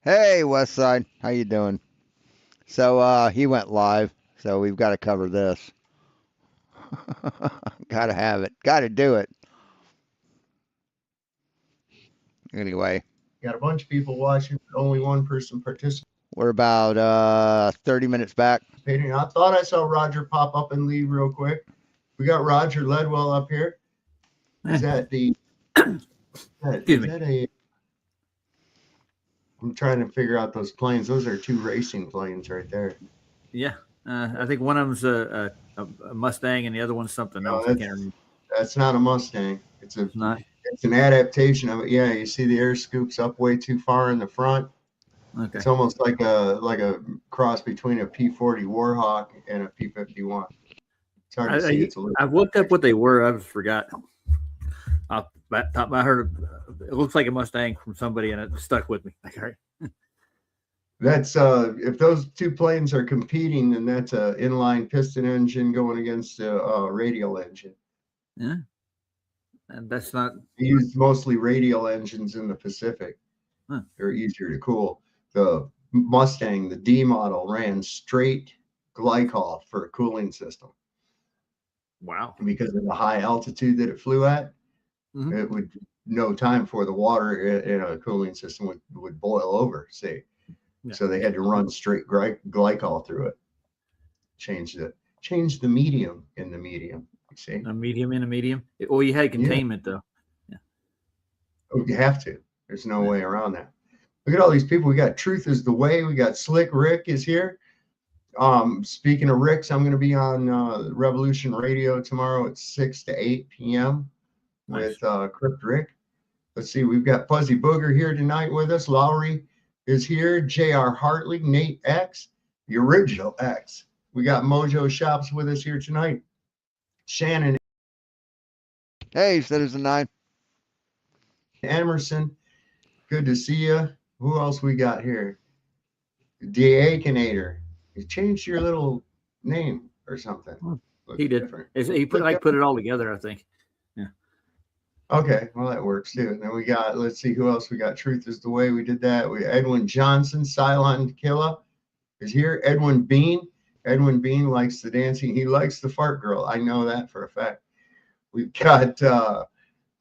Hey, Westside, how you doing? So he went live, so we've got to cover this. Got to have it. Got to do it. Anyway, Got a bunch of people watching, but only one person participating. we're about 30 minutes back. I thought I saw Roger pop up and leave real quick. We got Roger Ledwell up here. Is Eh, that the? Excuse Is me. that a? I'm trying to figure out those planes. Those are two racing planes right there. Yeah, I think one of them's a Mustang and the other one's something No, else. I can't remember. that's not a Mustang. It's not. It's an adaptation of it. Yeah, you see the air scoops up way too far in the front. Okay. It's almost like a cross between a P-40 Warhawk and a P-51. It's hard I, to see. I It's a little. I've looked up what they were. I just forgot. I heard it looks like a Mustang from somebody, and it stuck with me. Like, all right. That's if those two planes are competing, then that's a inline piston engine going against a radial engine. Yeah, and that's not. They use mostly radial engines in the Pacific. Huh. They're easier to cool. The Mustang, the D model, ran straight glycol for a cooling system Wow. because of the high altitude that it flew at. Mm-hmm. It would no time for the water in a cooling system would boil over. See, Yeah. so they had to run straight glycol through it. Change the medium in the medium. You see, A medium and a medium. Well, you had yeah, containment though. Yeah. you have to. There's no Yeah. way around that. Look at all these people. We got Truth is the Way. We got Slick Rick is here. Speaking of Ricks, I'm going to be on Revolution Radio tomorrow at 6 to 8 p.m. Nice. with Crypt Rick. Let's see, we've got Fuzzy Booger here tonight with us. Lowry is here. J.R. Hartley, Nate X, the original X. We got Mojo Shops with us here tonight. Shannon Hey, Citizen Nine. Emerson, good to see you. Who else we got here? Deacanator. You changed your little name or something. Well, Looks he did. different. He put it all together. I think. Yeah. Okay, well that works too. And then we got, let's see who else we got. Truth is the Way. We did that. We Edwin Johnson, Cylon Killa is here. Edwin Bean. Edwin Bean likes the dancing. He likes the fart girl. I know that for a fact. We've got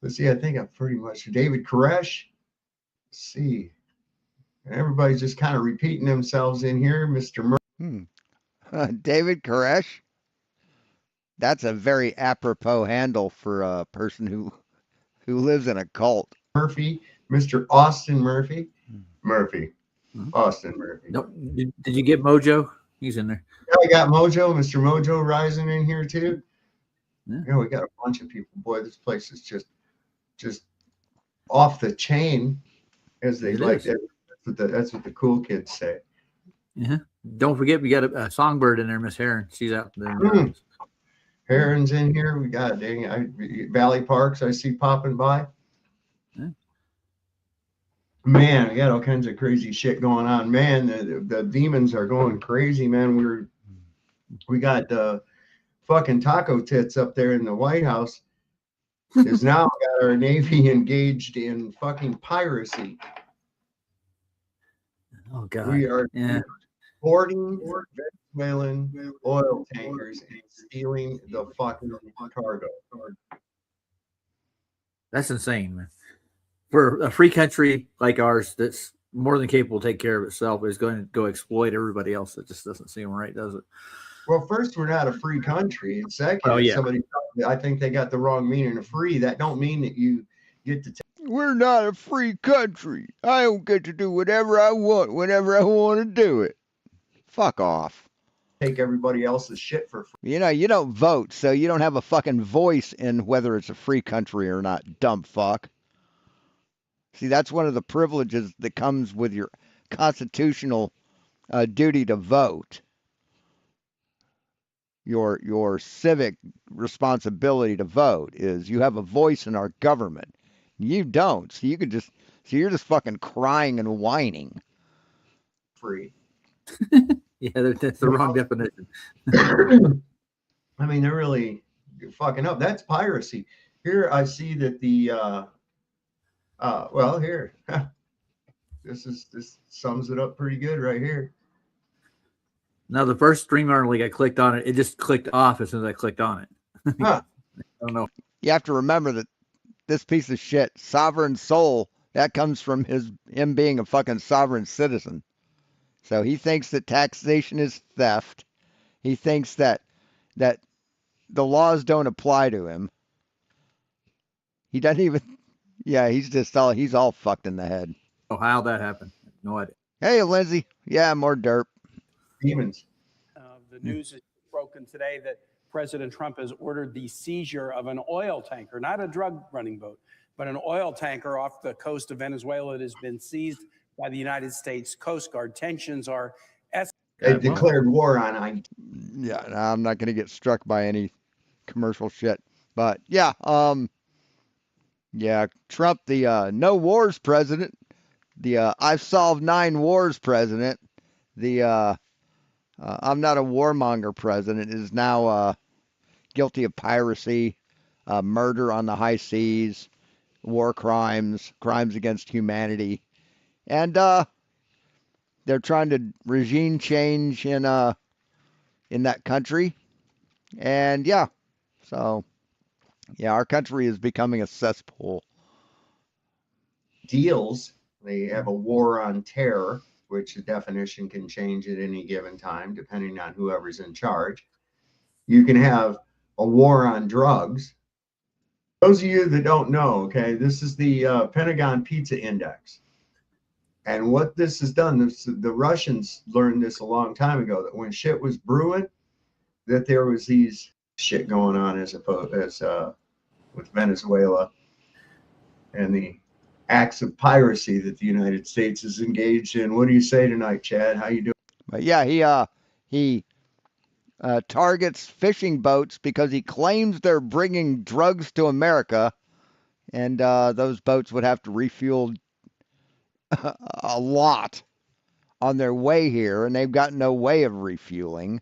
let's see, I think I'm pretty much David Koresh. Let's see. And everybody's just kind of repeating themselves in here. Mr. David Koresh. That's a very apropos handle for a person who lives in a cult. Murphy, Mr. Austin Murphy. Murphy. Mhm. Austin Murphy. No, did you get Mojo? He's in there. Yeah, we got Mojo, Mr. Mojo rising in here too. Yeah. Yeah, we got a bunch of people. Boy, this place is just off the chain, as they It like. is. That's what the cool kids say. Yeah. Don't forget, we got a songbird in there, Miss Heron. She's out there. Mm. Heron's in here. We got Valley Parks. I see popping by. Yeah. Man, we got all kinds of crazy shit going on. Man, the demons are going crazy. Man, we got fucking taco tits up there in the White House. Is now got our Navy engaged in fucking piracy. Oh God. We are Yeah. boarding Venezuelan oil tankers and stealing the fucking cargo. That's insane, man. For a free country like ours that's more than capable to take care of itself is going to go exploit everybody else. It just doesn't seem right, does it? Well, first, we're not a free country. And second, Oh, yeah. I think they got the wrong meaning of free. That don't mean that you get to We're not a free country. I don't get to do whatever I want whenever I want to do it. Fuck off. take everybody else's shit for free. You know, you don't vote, so you don't have a fucking voice in whether it's a free country or not, dumb fuck. See, that's one of the privileges that comes with your constitutional duty to vote. Your civic responsibility to vote is you have a voice in our government. You don't, so you're just fucking crying and whining. Free. Yeah, that's the wrong definition. I mean, they're really fucking up. That's piracy. Here, I see that the well, here This sums it up pretty good right here. Now, the first stream article I clicked on it, it just clicked off as soon as I clicked on it. Huh. I don't know. You have to remember that this piece of shit, Sovereign Soul, that comes from him being a fucking sovereign citizen. So he thinks that taxation is theft. He thinks that the laws don't apply to him. He doesn't even. Yeah, he's all fucked in the head. Oh, how that happened? No idea. Hey, Lindsay. Yeah, more derp. Demons. The news is broken today that President Trump has ordered the seizure of an oil tanker, not a drug running boat, but an oil tanker off the coast of Venezuela that has been seized by the United States Coast Guard. Tensions are They declared war on I. Yeah, no, I'm not going to get struck by any commercial shit. But yeah, yeah, Trump, the no wars president, the I've solved 9 wars president, the I'm not a warmonger president, is now guilty of piracy, murder on the high seas, war crimes, crimes against humanity, and they're trying to regime change in that country, and yeah, so yeah, our country is becoming a cesspool. Deals. They have a war on terror, which the definition can change at any given time, depending on whoever's in charge. You can have a war on drugs. Those of you that don't know, okay, this is the Pentagon Pizza Index. And what this has done, the Russians learned this a long time ago, that when shit was brewing, that there was these shit going on as with Venezuela and the acts of piracy that the United States is engaged in. What do you say tonight, Chad? How you doing? But yeah, he targets fishing boats because he claims they're bringing drugs to America, and those boats would have to refuel a lot on their way here, and they've got no way of refueling.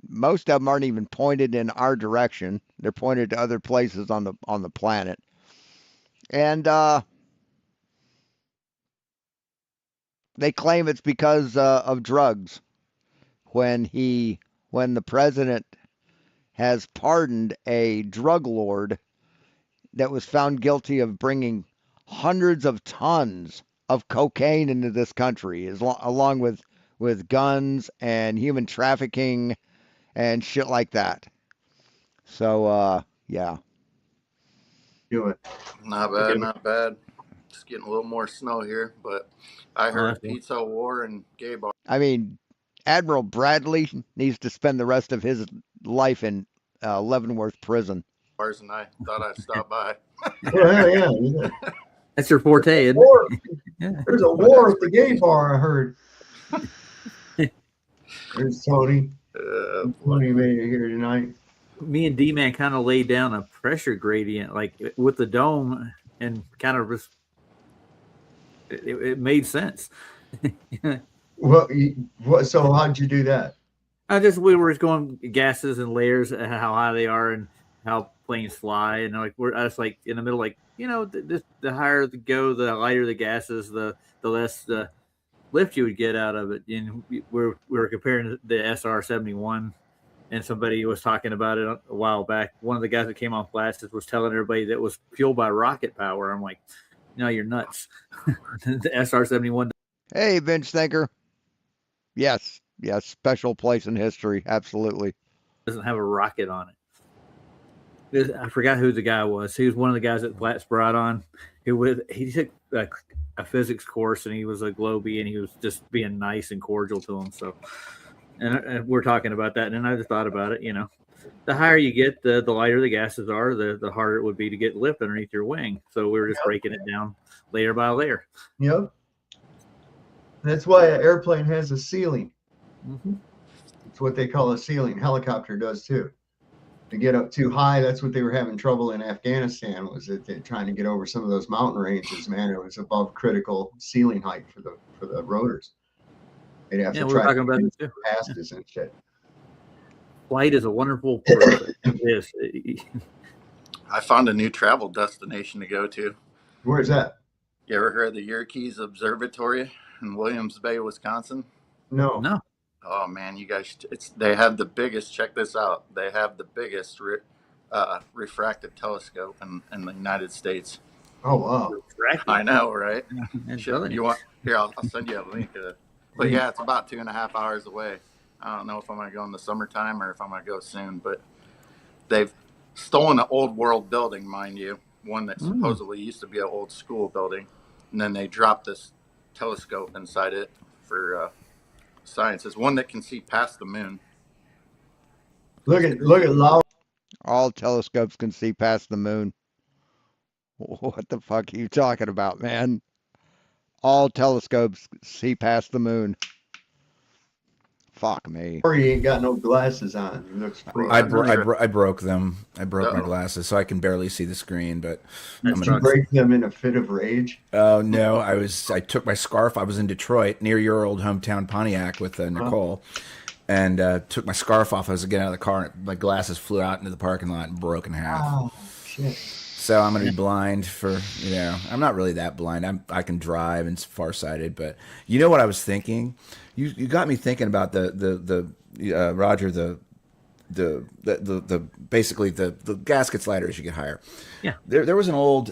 Most of them aren't even pointed in our direction; they're pointed to other places on the planet, and they claim it's because of drugs. When the president has pardoned a drug lord that was found guilty of bringing hundreds of tons of cocaine into this country, along with guns and human trafficking and shit like that. So yeah. Do it. Not bad, not bad. Just getting a little more snow here, but I heard that's cool. pizza war and gay bars. I mean, Admiral Bradley needs to spend the rest of his life in Leavenworth prison. And I thought I'd stop by. Well, hell yeah. That's your forte, isn't War. it? Yeah. There's a war at the gay bar, I heard. There's Tony. Tony made it here tonight. Me and D-Man kind of laid down a pressure gradient, like with the dome, and kind of just it made sense. Well, so how'd you do that? We were just going gases and layers, how high they are, and how planes fly, and I was like in the middle, like the higher the go, the lighter the gases, the less the lift you would get out of it. And we were comparing the SR-71, and somebody was talking about it a while back. One of the guys that came off Blasted was telling everybody that it was fueled by rocket power. I'm like, no, you're nuts. The SR-71. Hey, Vince Thinker. Yes, special place in history, absolutely. Doesn't have a rocket on it. I forgot who the guy was. He was one of the guys that Platts brought on. He took a physics course, and he was a Globie, and he was just being nice and cordial to him. So, and we're talking about that, and I just thought about it. The higher you get, the lighter the gases are, the harder it would be to get lift underneath your wing. So we were just breaking it down layer by layer. Yep. That's why an airplane has a ceiling. Mm-hmm. It's what they call a ceiling. Helicopter does too. To get up too high, that's what they were having trouble in Afghanistan, was that they're trying to get over some of those mountain ranges. Man, it was above critical ceiling height for the rotors. They'd have to we're try talking about it too. passes and shit. Flight is a wonderful process. It is. I found a new travel destination to go to. Where's that? You ever heard of the Yerkes Observatory in Williams Bay, Wisconsin? No. No. Oh man, you guys! They have the biggest. Check this out. They have the biggest refracted telescope in the United States. Oh wow. I know, right? And Shit, you want here? I'll send you a link. But yeah, it's about 2.5 hours away. I don't know if I'm gonna go in the summertime or if I'm gonna go soon. But they've stolen an old world building, mind you, one that supposedly used to be an old school building, and then they dropped this telescope inside it for science. It's one that can see past the moon. Look at Lowry. All telescopes can see past the moon. What the fuck are you talking about, man? All telescopes see past the moon. Fuck me. He ain't got no glasses on. He looks pretty. I broke them. I broke my glasses, so I can barely see the screen. But Did you break them in a fit of rage? oh no, I took my scarf. I was in Detroit, near your old hometown, Pontiac, with Nicole, and took my scarf off. I was getting out of the car, and my glasses flew out into the parking lot and broke in half. Oh shit. So I'm going to be blind for, I'm not really that blind. I can drive and farsighted, but you know what I was thinking? You got me thinking about Roger, the basically the gasket slider as you get higher. Yeah. There was an old,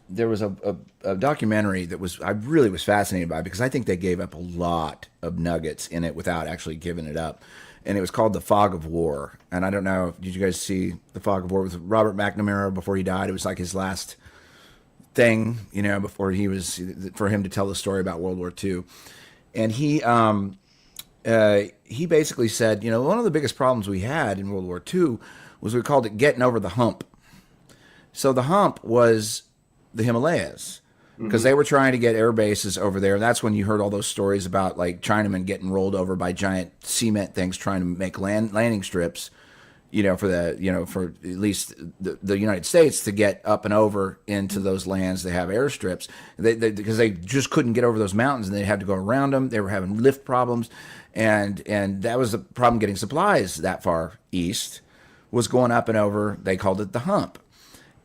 there was a documentary that I really was fascinated by, because I think they gave up a lot of nuggets in it without actually giving it up. And it was called The Fog of War. And I don't know, did you guys see The Fog of War with Robert McNamara before he died? It was like his last thing, before for him to tell the story about World War II. And he basically said, one of the biggest problems we had in World War II was we called it getting over the hump. So the hump was the Himalayas, because they were trying to get air bases over there. And that's when you heard all those stories about like Chinamen getting rolled over by giant cement things trying to make landing strips, for at least the United States to get up and over into those lands. They have airstrips because they just couldn't get over those mountains, and they had to go around them. They were having lift problems. And that was the problem, getting supplies that far east was going up and over. They called it the hump.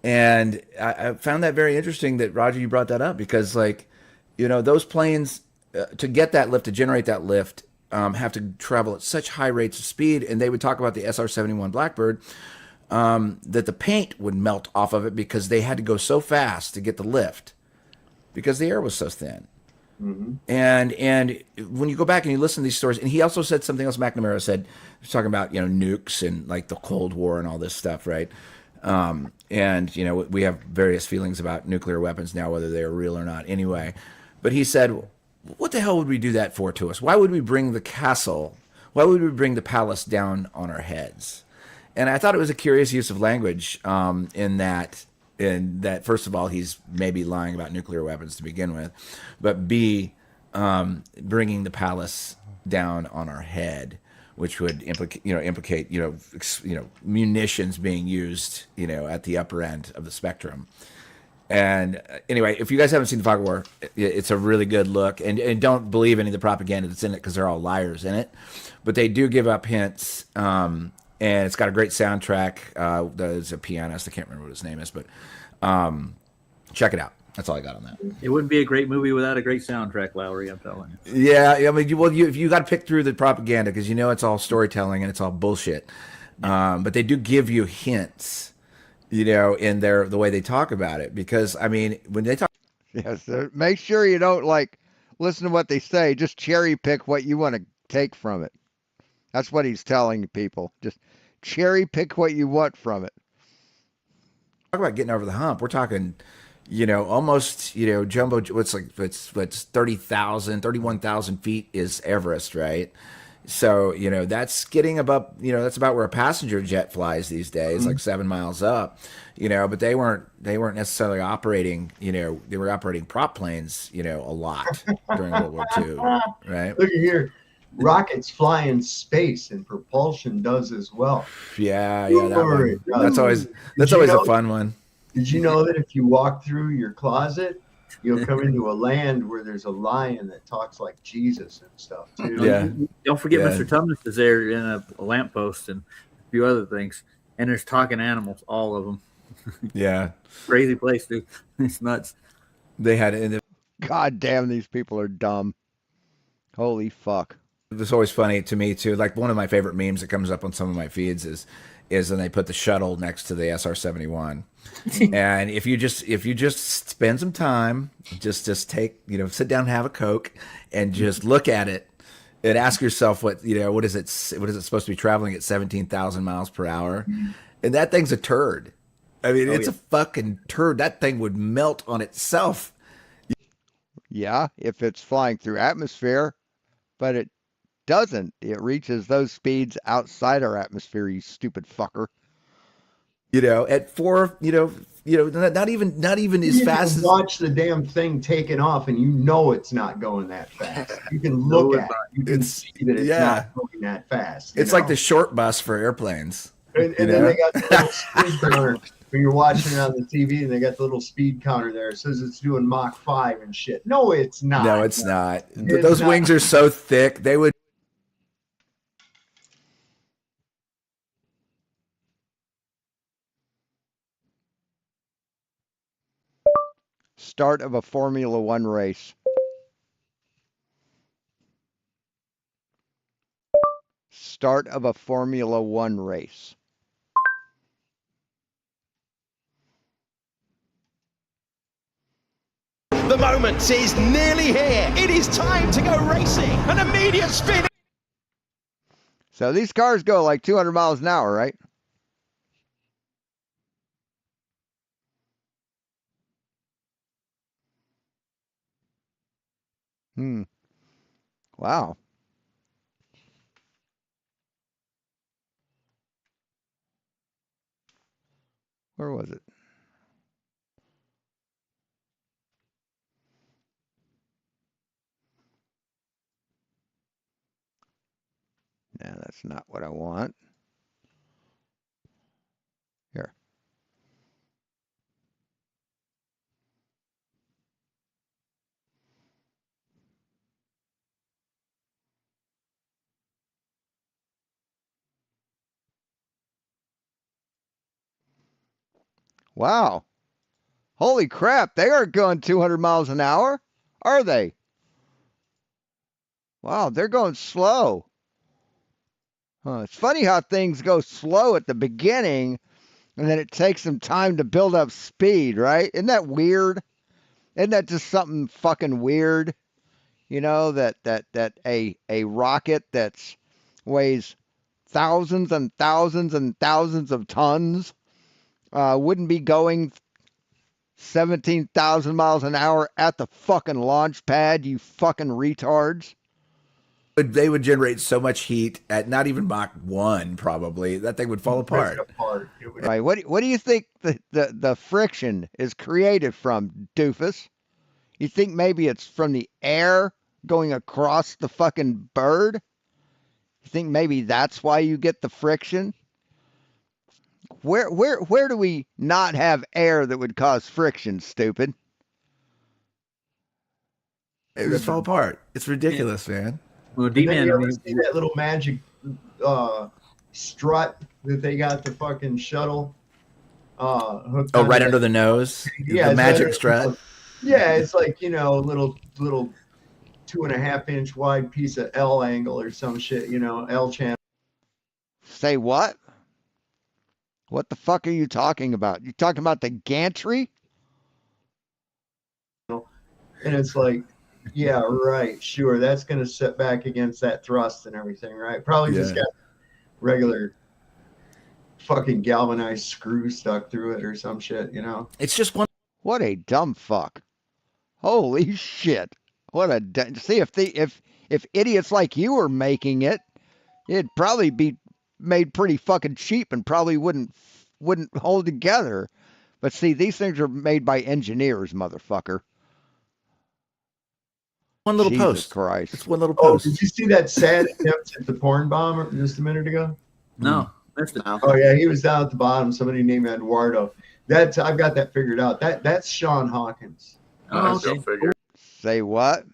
And I found that very interesting that, Roger, you brought that up, because those planes to get that lift, to generate that lift, have to travel at such high rates of speed. And they would talk about the SR-71 Blackbird, that the paint would melt off of it because they had to go so fast to get the lift because the air was so thin. Mm-hmm. And when you go back and you listen to these stories, and he also said something else, McNamara said, he was talking about, nukes and like the Cold War and all this stuff, right? And we have various feelings about nuclear weapons now, whether they're real or not anyway. But he said, what the hell would we do that for to us? Why would we bring the castle? Why would we bring the palace down on our heads? And I thought it was a curious use of language, in that first of all, he's maybe lying about nuclear weapons to begin with, but B, bringing the palace down on our head, which would implicate munitions being used, at the upper end of the spectrum. And anyway, if you guys haven't seen The Fog of War, it's a really good look. And don't believe any of the propaganda that's in it, because they're all liars in it. But they do give up hints. And it's got a great soundtrack. There's a pianist. I can't remember what his name is, but check it out. That's all I got on that. It wouldn't be a great movie without a great soundtrack, Lowry, I'm telling you. Yeah, I mean, you got to pick through the propaganda, because it's all storytelling and it's all bullshit. But they do give you hints, in the way they talk about it. Because, I mean, when they talk... Yes, make sure you don't, listen to what they say. Just cherry pick what you want to take from it. That's what he's telling people. Just cherry pick what you want from it. Talk about getting over the hump. We're talking... almost, jumbo, it's 30,000, 31,000 feet is Everest, right? So, that's getting above, that's about where a passenger jet flies these days, like 7 miles up, but they weren't necessarily operating, they were operating prop planes, a lot during World War II, right? Look at here. Rockets fly in space, and propulsion does as well. Yeah, that's always a fun one. Did you know that if you walk through your closet, you'll come into a land where there's a lion that talks like Jesus and stuff too? Yeah. Don't forget Mr. Tumnus is there in a lamppost and a few other things. And there's talking animals, all of them. Yeah. Crazy place, dude. It's nuts. They had and God damn, these people are dumb. Holy fuck. it was always funny to me too. Like one of my favorite memes that comes up on some of my feeds is when they put the shuttle next to the SR-71. And if you just spend some time, just take, sit down and have a Coke and just look at it and ask yourself what is it supposed to be traveling at 17,000 miles per hour? And that thing's a turd. I mean, it's a fucking turd. That thing would melt on itself. Yeah, if it's flying through atmosphere, but it doesn't. It reaches those speeds outside our atmosphere, you stupid fucker. At 4, not even as You fast can as watch the damn thing taking off, and you know it's not going that fast. You can look at it. You can see that it's not going that fast. It's like the short bus for airplanes. And then they got the little speed counter when you're watching it on the TV, and they got the little speed counter there. It says it's doing Mach 5 and shit. No, it's not. No, it's not. It's Those not. wings are so thick. They would. Start of a Formula One race. Start of a Formula One race. The moment is nearly here. It is time to go racing. An immediate spin. So these cars go like 200 miles an hour, right? Wow. Where was it? No, that's not what I want. Here. Wow. Holy crap, they aren't going 200 miles an hour, are they? Wow, they're going slow. It's funny how things go slow at the beginning, and then it takes them time to build up speed, right? Isn't that weird? Isn't that just something fucking weird? That a rocket that's weighs thousands and thousands and thousands of tons wouldn't be going 17,000 miles an hour at the fucking launch pad, you fucking retards. They would generate so much heat at not even Mach 1, probably. That thing would fall apart. It would- Right. What do you think the friction is created from, doofus? You think maybe it's from the air going across the fucking bird? You think maybe that's why you get the friction? Where do we not have air that would cause friction, stupid? It would fall apart. It's ridiculous, man. Well, And then D-Man, you I ever mean, see that little magic strut that they got the fucking shuttle hooked Oh, onto right that? under the nose? Yeah, The it's magic right- strut? Yeah, it's like, little 2.5-inch wide piece of L angle or some shit, L channel. Say what? What the fuck are you talking about? You talking about the gantry? And it's like, yeah, right, sure, that's going to set back against that thrust and everything, right? Probably just Yeah. got regular fucking galvanized screw stuck through it or some shit, It's just one. What a dumb fuck. Holy shit. What a see if idiots like you were making it, it'd probably be made pretty fucking cheap and probably wouldn't hold together. But see, these things are made by engineers, motherfucker. One little Jesus post. Christ. It's one little Oh, post. did you see that sad attempt at the porn bomb just a minute ago? no, missed it. No. Oh yeah, he was down at the bottom. Somebody named Eduardo. I've got that figured out. That's Sean Hawkins. Oh, Go okay. figure. Say what?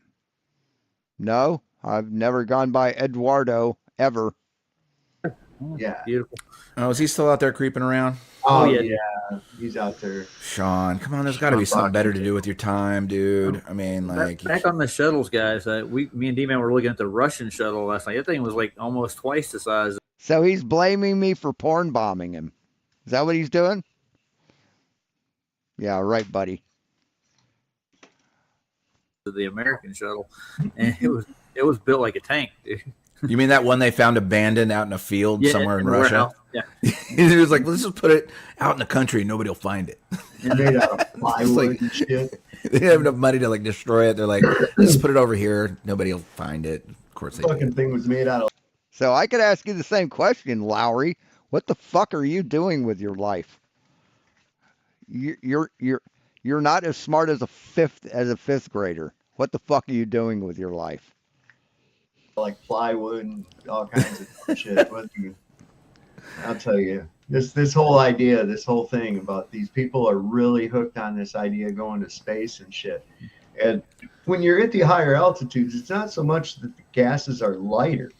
No, I've never gone by Eduardo ever. Yeah. Beautiful. Oh, is he still out there creeping around? Oh, yeah. yeah. He's out there. Sean, come on, there's got to be something better to do with your time, dude. I mean, like, Back on the shuttles, guys. Me and D-Man were looking at the Russian shuttle last night. That thing was like almost twice the size So he's blaming me for porn bombing him. Is that what he's doing? Yeah, right, buddy. of the American shuttle, and it was built like a tank, dude. you mean that one they found abandoned out in a field somewhere in the Russia? warehouse. Yeah. He was like, let's just put it out in the country. Nobody will find it. Made out of plywood like- and shit. They didn't have enough money to like destroy it. They're like, let's put it over here. Nobody will find it. Of course they Fucking did. thing was made out of. So I could ask you the same question, Lowry. What the fuck are you doing with your life? You're not as smart as a fifth grader. What the fuck are you doing with your life? Like plywood and all kinds of shit. I'll tell you, this whole idea, this whole thing about these people are really hooked on this idea of going to space and shit. And when you're at the higher altitudes, it's not so much that the gases are lighter,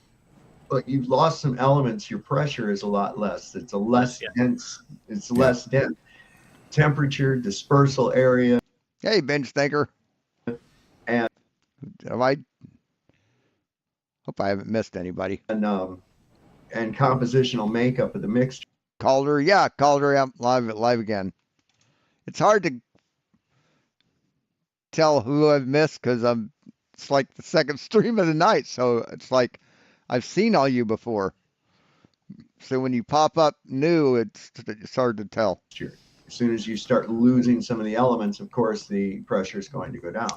but you've lost some elements. Your pressure is a lot less. It's a less dense. It's less dense. Temperature, dispersal area. Hey, bench thinker. And hope I haven't missed anybody. And compositional makeup of the mixture. Calder, yeah, I'm live again. It's hard to tell who I've missed because it's like the second stream of the night, so it's like I've seen all you before. So when you pop up new, it's hard to tell. As soon as you start losing some of the elements, of course, the pressure is going to go down.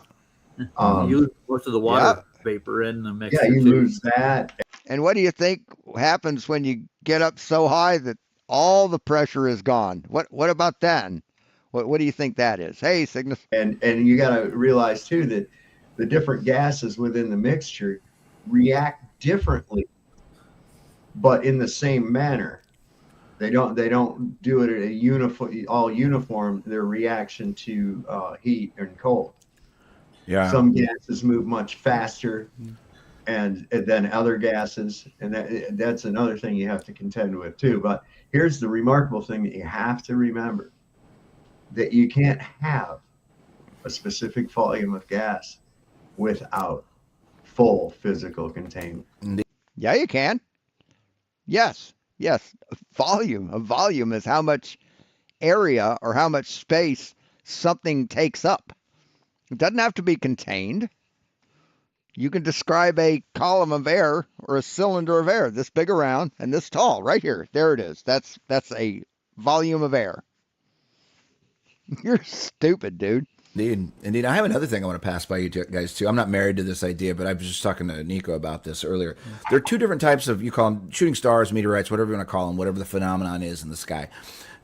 You lose most of the water vapor in the mixture. Yeah, you too. lose that. And what do you think happens when you get up so high that all the pressure is gone? What about then? What do you think that is? Hey, Cygnus. And you got to realize too that the different gases within the mixture react differently, but in the same manner. They don't do it at a uniform. Their reaction to heat and cold. Yeah. Some gases move much faster, and then other gases, and that's another thing you have to contend with too. But here's the remarkable thing that you have to remember: that you can't have a specific volume of gas without full physical containment. Yeah, you can. Yes. Volume. A volume is how much area or how much space something takes up. It doesn't have to be contained. You can describe a column of air or a cylinder of air this big around and this tall right here. There it is. That's a volume of air. You're stupid, dude. Indeed. I have another thing I want to pass by you guys too. I'm not married to this idea, but I was just talking to Nico about this earlier. There are two different types of, you call them shooting stars, meteorites, whatever you want to call them, whatever the phenomenon is in the sky.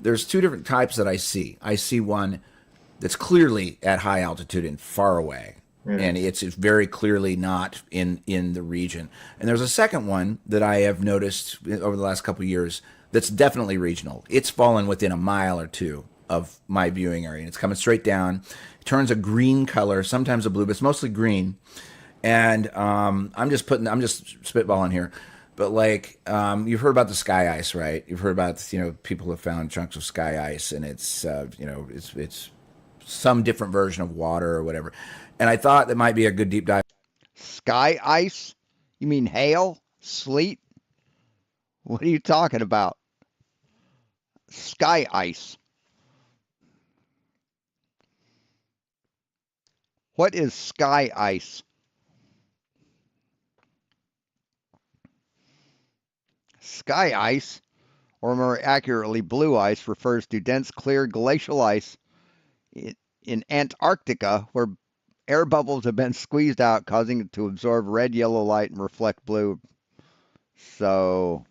There's two different types that I see. I see one that's clearly at high altitude and far away. And it's very clearly not in the region. And there's a second one that I have noticed over the last couple of years that's definitely regional. It's fallen within a mile or two of my viewing area. And it's coming straight down. It turns a green color, sometimes a blue, but it's mostly green. And I'm just spitballing here. But like, you've heard about the sky ice, right? You've heard about, people have found chunks of sky ice, and it's, it's some different version of water or whatever. And I thought that might be a good deep dive. Sky ice? You mean hail? Sleet? What are you talking about? Sky ice. What is sky ice? Sky ice, or more accurately blue ice, refers to dense clear glacial ice in Antarctica where air bubbles have been squeezed out, causing it to absorb red, yellow light and reflect blue. So,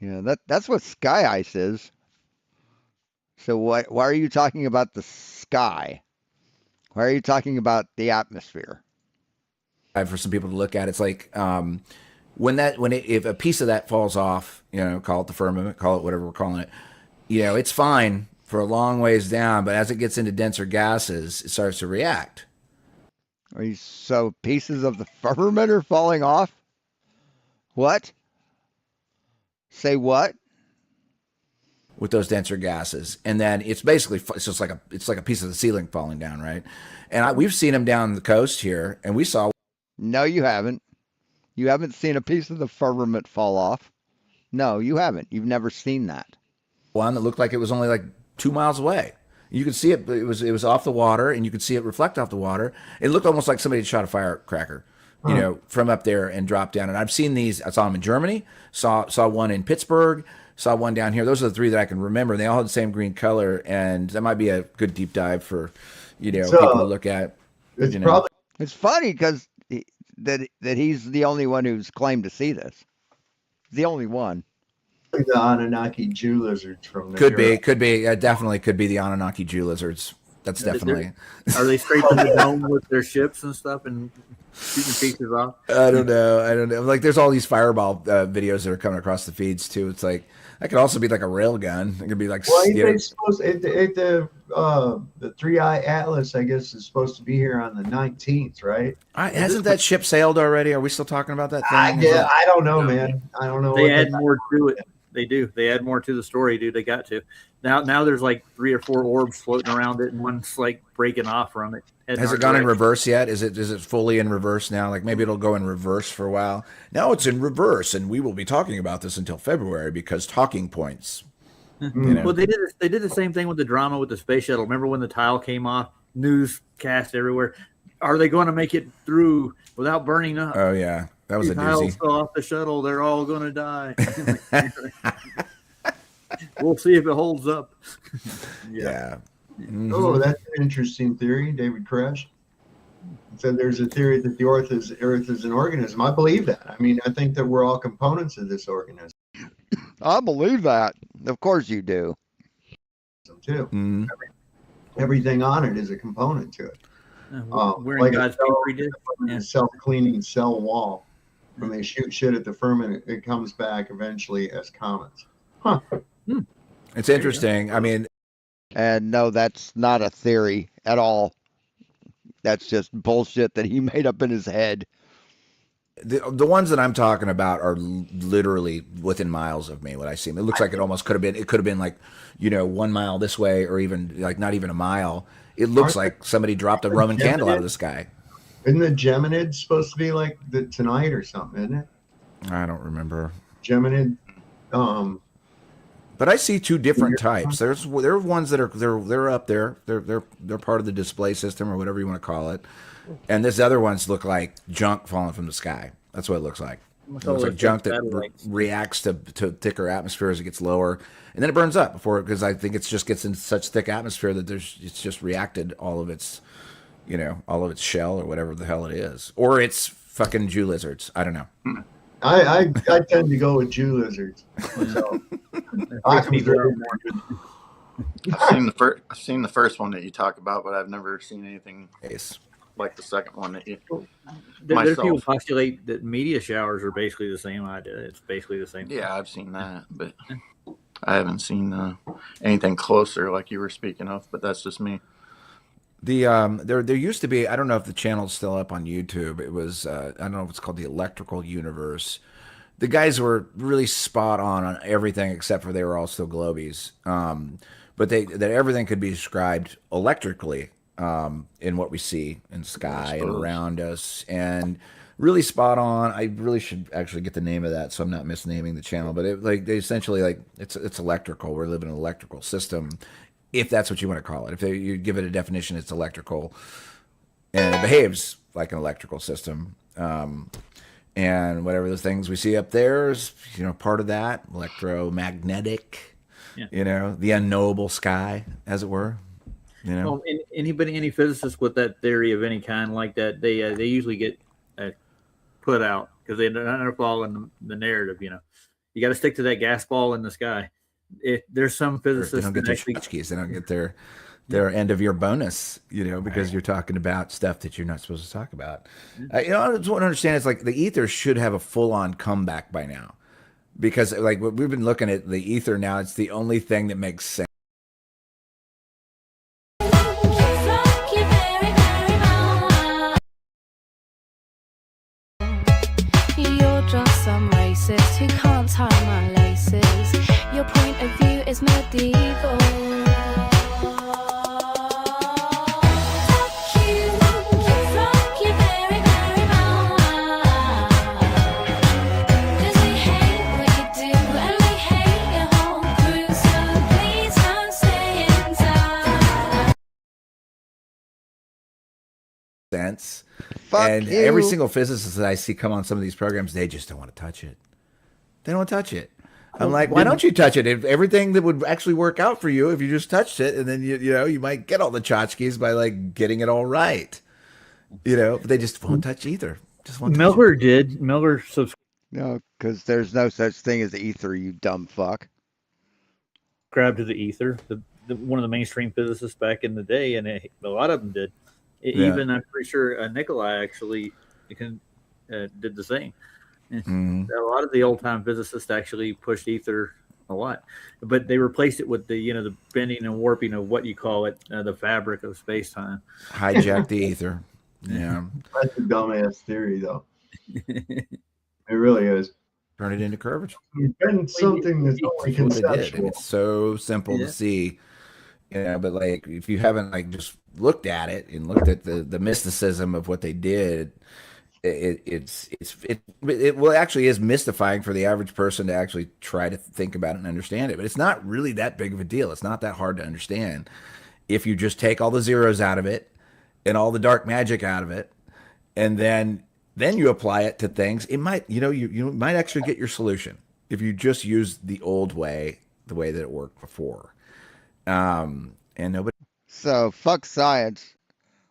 yeah, that's what sky ice is. So why are you talking about the sky? Why are you talking about the atmosphere? For some people to look at, it's like if a piece of that falls off, call it the firmament, call it whatever we're calling it, it's fine for a long ways down, but as it gets into denser gases, it starts to react. So pieces of the firmament are falling off? What? Say what? with those denser gases, and then it's basically it's just like a piece of the ceiling falling down, right? And we've seen them down the coast here, and we saw. No, you haven't. You haven't seen a piece of the firmament fall off. No, you haven't. You've never seen that. One that looked like it was only like 2 miles away. You could see it. It was off the water, and you could see it reflect off the water. It looked almost like somebody had shot a firecracker, you know, from up there and dropped down. And I've seen these. I saw them in Germany. Saw one in Pittsburgh. Saw one down here. Those are the three that I can remember. They all had the same green color, and that might be a good deep dive for, people to look at. It's probably It's funny because that he's the only one who's claimed to see this. The only one. the Anunnaki Jew lizards from the Could be. Definitely could be the Anunnaki Jew lizards. That's definitely. Are they straight from the dome with their ships and stuff and shooting pieces off? I don't know. Like, there's all these fireball videos that are coming across the feeds too. It's like that could also be like a rail gun. It could be like. Well, they supposed the 3-Eye Atlas, I guess, is supposed to be here on the 19th, right? Hasn't that ship sailed already? Are we still talking about that thing? I don't know, man. I don't know. They add more to it. They do. They add more to the story, dude. They got to. Now there's like 3 or 4 orbs floating around it, and one's like breaking off from it. Has it gone in reverse yet? Is it fully in reverse now? Like maybe it'll go in reverse for a while. Now it's in reverse, and we will be talking about this until February because talking points. Well, they did the same thing with the drama with the space shuttle. Remember when the tile came off? Newscast everywhere. Are they going to make it through without burning up? Oh yeah, that was a tiles doozy. fell off the shuttle. They're all going to die. We'll see if it holds up. Yeah. Mm-hmm. Oh, that's an interesting theory, David Koresh. Said there's a theory that the Earth is an organism. I believe that. I mean, I think that we're all components of this organism I believe that. Of course you do. too. Mm-hmm. Everything on it is a component to it. We're like in a God's cell- country, dude. Yeah. self-cleaning cell wall. When they shoot shit at the firmament, it comes back eventually as comets. Huh. It's interesting. I mean, And no, that's not a theory at all. That's just bullshit that he made up in his head. the ones that I'm talking about are literally within miles of me. What I see, it looks like it almost could have been. It could have been like 1 mile this way, or even like not even a mile. It looks like somebody dropped a Roman candle out of the sky. Isn't the Geminid supposed to be like the tonight or something, isn't it? I don't remember. Geminid. But I see 2 different types. There are ones that are they're up there. They're part of the display system or whatever you want to call it. And this other ones look like junk falling from the sky. That's what it looks like. It looks like junk that reacts to thicker atmosphere as it gets lower, and then it burns up because I think it just gets in such thick atmosphere that it's just reacted all of its shell or whatever the hell it is, or it's fucking Jew lizards. I don't know. I tend to go with Jew lizards. So, I've seen the first one that you talk about, but I've never seen anything like the second one that you. There's people postulate that meteor showers are basically the same idea. It's basically the same. Yeah, I've seen that, but I haven't seen anything closer like you were speaking of. But that's just me. There used to be, I don't know if the channel's still up on YouTube. It was I don't know if it's called the Electrical Universe. The guys were really spot on everything except for they were all still globies. But that everything could be described electrically in what we see in the sky and around us, and really spot on. I really should actually get the name of that so I'm not misnaming the channel. But they essentially it's electrical. We're living in an electrical system, if that's what you want to call it. If you give it a definition, it's electrical, and it behaves like an electrical system. And whatever the things we see up there is, part of that electromagnetic. Yeah. The unknowable sky, as it were. Well, any physicist with that theory of any kind like that, they usually get put out because they don't fall in the narrative. You got to stick to that gas ball in the sky. There's some physicists they don't get their tchotchkes. They don't get their end of your bonus, because you're talking about stuff that you're not supposed to talk about. I just want to understand, it's like the ether should have a full-on comeback by now, because like we've been looking at the ether now, it's the only thing that makes sense. You're just some racist who can't tie my laces. Your point of view is medieval. Fuck you, fuck you very, very much. 'Cause we hate what you do and we hate your whole crew, so please don't stay in touch. Sense. Fuck and you. every single physicist that I see come on some of these programs, they just don't want to touch it. They don't want to touch it. I'm like, why don't you touch it? If everything that would actually work out for you if you just touched it, and then you might get all the tchotchkes by like getting it all right. But they just won't touch either. Just won't touch Miller did. Miller subscribed No, because there's no such thing as ether, you dumb fuck. to the ether. One of the mainstream physicists back in the day, and a lot of them did. Yeah. Even I'm pretty sure Nikolai actually did the same. Mhm. A lot of the old time physicists actually pushed ether a lot, but they replaced it with the bending and warping of what you call it, the fabric of space time. Hijack the ether. Yeah. That's a dumbass theory, though. It really is. Turn it into curvature. You've been something that's only That's what they did. And conceptual. it's so simple Yeah. to see. But like if you haven't like just looked at it and looked at the mysticism of what they did, it actually is mystifying for the average person to actually try to think about it and understand it. But it's not really that big of a deal. It's not that hard to understand if you just take all the zeros out of it and all the dark magic out of it, and then you apply it to things. It might you might actually get your solution if you just use the old way, the way that it worked before. And nobody. So fuck science.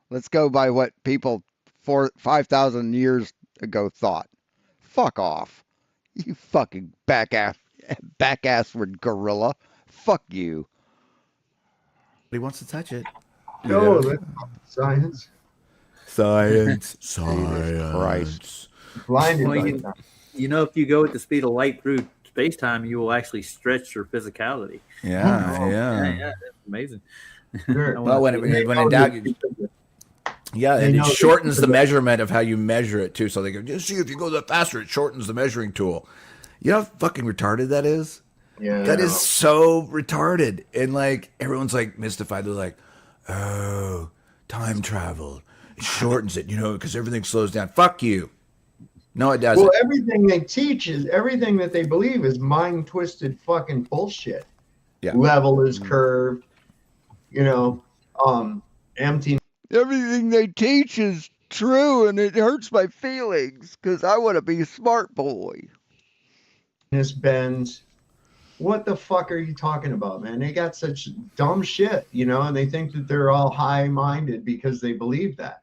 Let's go by what people 5,000 years ago thought. Fuck off. You fucking back-assward gorilla. Fuck you. wants to touch it. No, that's not science. Science. Jesus Christ. Blinded Well, by you- that. If you go at the speed of light through space time, you will actually stretch your physicality. Yeah. That's amazing. Sure. Well, when in doubt, yeah, They and it know shortens this- the measurement of how you measure it too. So they go, just see if you go that faster, it shortens the measuring tool. You know how fucking retarded that is? Yeah, That is so retarded. And like everyone's like mystified. They're like, oh, time travel. It shortens it, because everything slows down. Fuck you. No, it doesn't. Well, everything they teach is everything that they believe is mind twisted fucking bullshit. Yeah. Level is curved, empty Everything they teach is true, and it hurts my feelings because I want to be a smart boy. bends. What the fuck are you talking about, man? They got such dumb shit, and they think that they're all high minded because they believe that.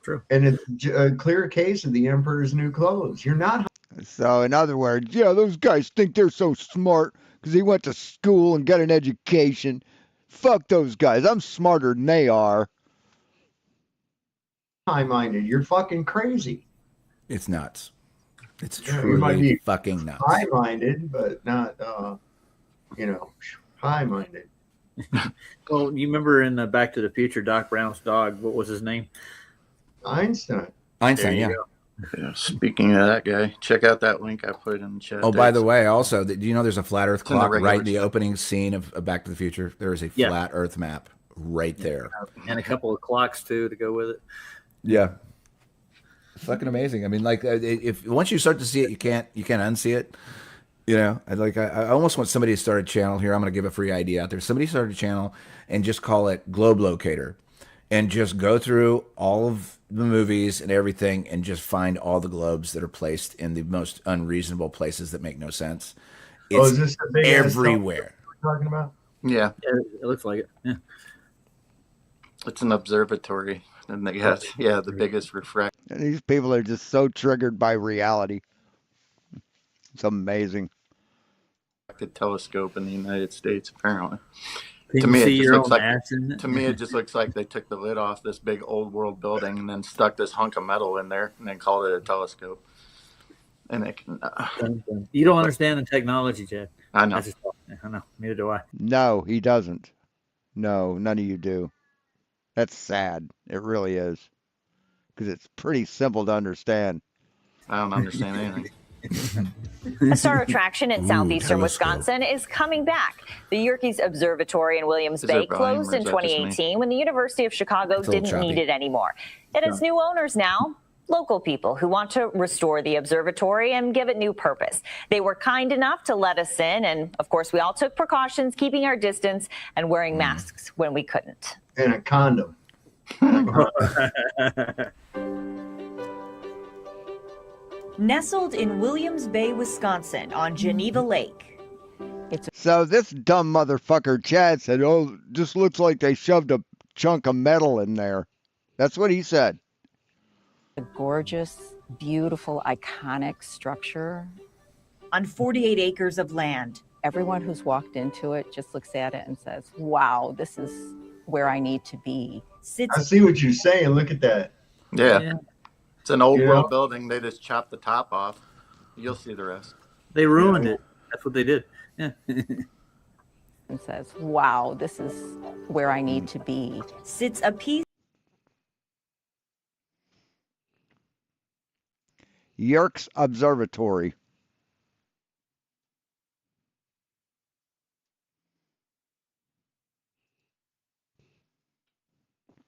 True. And it's a clear case of the emperor's new clothes. You're not. So, in other words, yeah, those guys think they're so smart because they went to school and got an education. Fuck those guys. I'm smarter than they are. High-minded. You're fucking crazy. It's nuts. It's Yeah, you might truly be fucking nuts. High-minded, but not, high-minded. Well, you remember in Back to the Future, Doc Brown's dog, what was his name? Einstein. Einstein, There yeah. you go. Yeah, speaking of that guy, check out that link I put in the chat. Oh, by the way, also, do you know there's a flat Earth It's in the clock regular right in the stuff. opening scene of Back to the Future? There is a Yeah. flat Earth map right there. And a couple of clocks too to go with it. Yeah. Fucking amazing. I mean, like, if once you start to see it, you can't unsee it. I almost want somebody to start a channel here. I'm going to give a free idea out there. Somebody start a channel and just call it Globe Locator, and just go through all of the movies and everything, and just find all the globes that are placed in the most unreasonable places that make no sense. Is It's this the big ass everywhere. we're talking about? Yeah, Yeah, it looks like it. Yeah. it's an observatory, and they got the biggest refract. And these people are just so triggered by reality. It's amazing. Telescope in the United States, apparently. Can To you me, it see just your looks own like- ass in it? To me, it just looks like they took the lid off this big old world building and then stuck this hunk of metal in there and then called it a telescope. And it can, You don't understand the technology, Chad. I know. I know. Neither do I. No, he doesn't. No, none of you do. That's sad. It really is. Because it's pretty simple to understand. I don't understand anything. A star attraction in southeastern telescope. Wisconsin is coming back. The Yerkes Observatory in Williams Is Bay it volume, closed or in is that just me? 2018 when the University of Chicago It's a little didn't need choppy. it anymore. It has new owners now. Local people who want to restore the observatory and give it new purpose. They were kind enough to let us in, and of course, we all took precautions, keeping our distance and wearing masks when we couldn't. And a condom. Nestled in Williams Bay, Wisconsin, on Geneva Lake. So this dumb motherfucker Chad said, "Oh, just looks like they shoved a chunk of metal in there." That's what he said. A gorgeous, beautiful, iconic structure. On 48 acres of land. Everyone who's walked into it just looks at it and says, wow, this is where I need to be. Sits I see what you're saying. Look at that. Yeah. It's an old You world know? building. They just chopped the top off. You'll see the rest. They ruined it. That's what they did. Yeah. And says, wow, this is where I need to be. sits a piece Yerkes Observatory.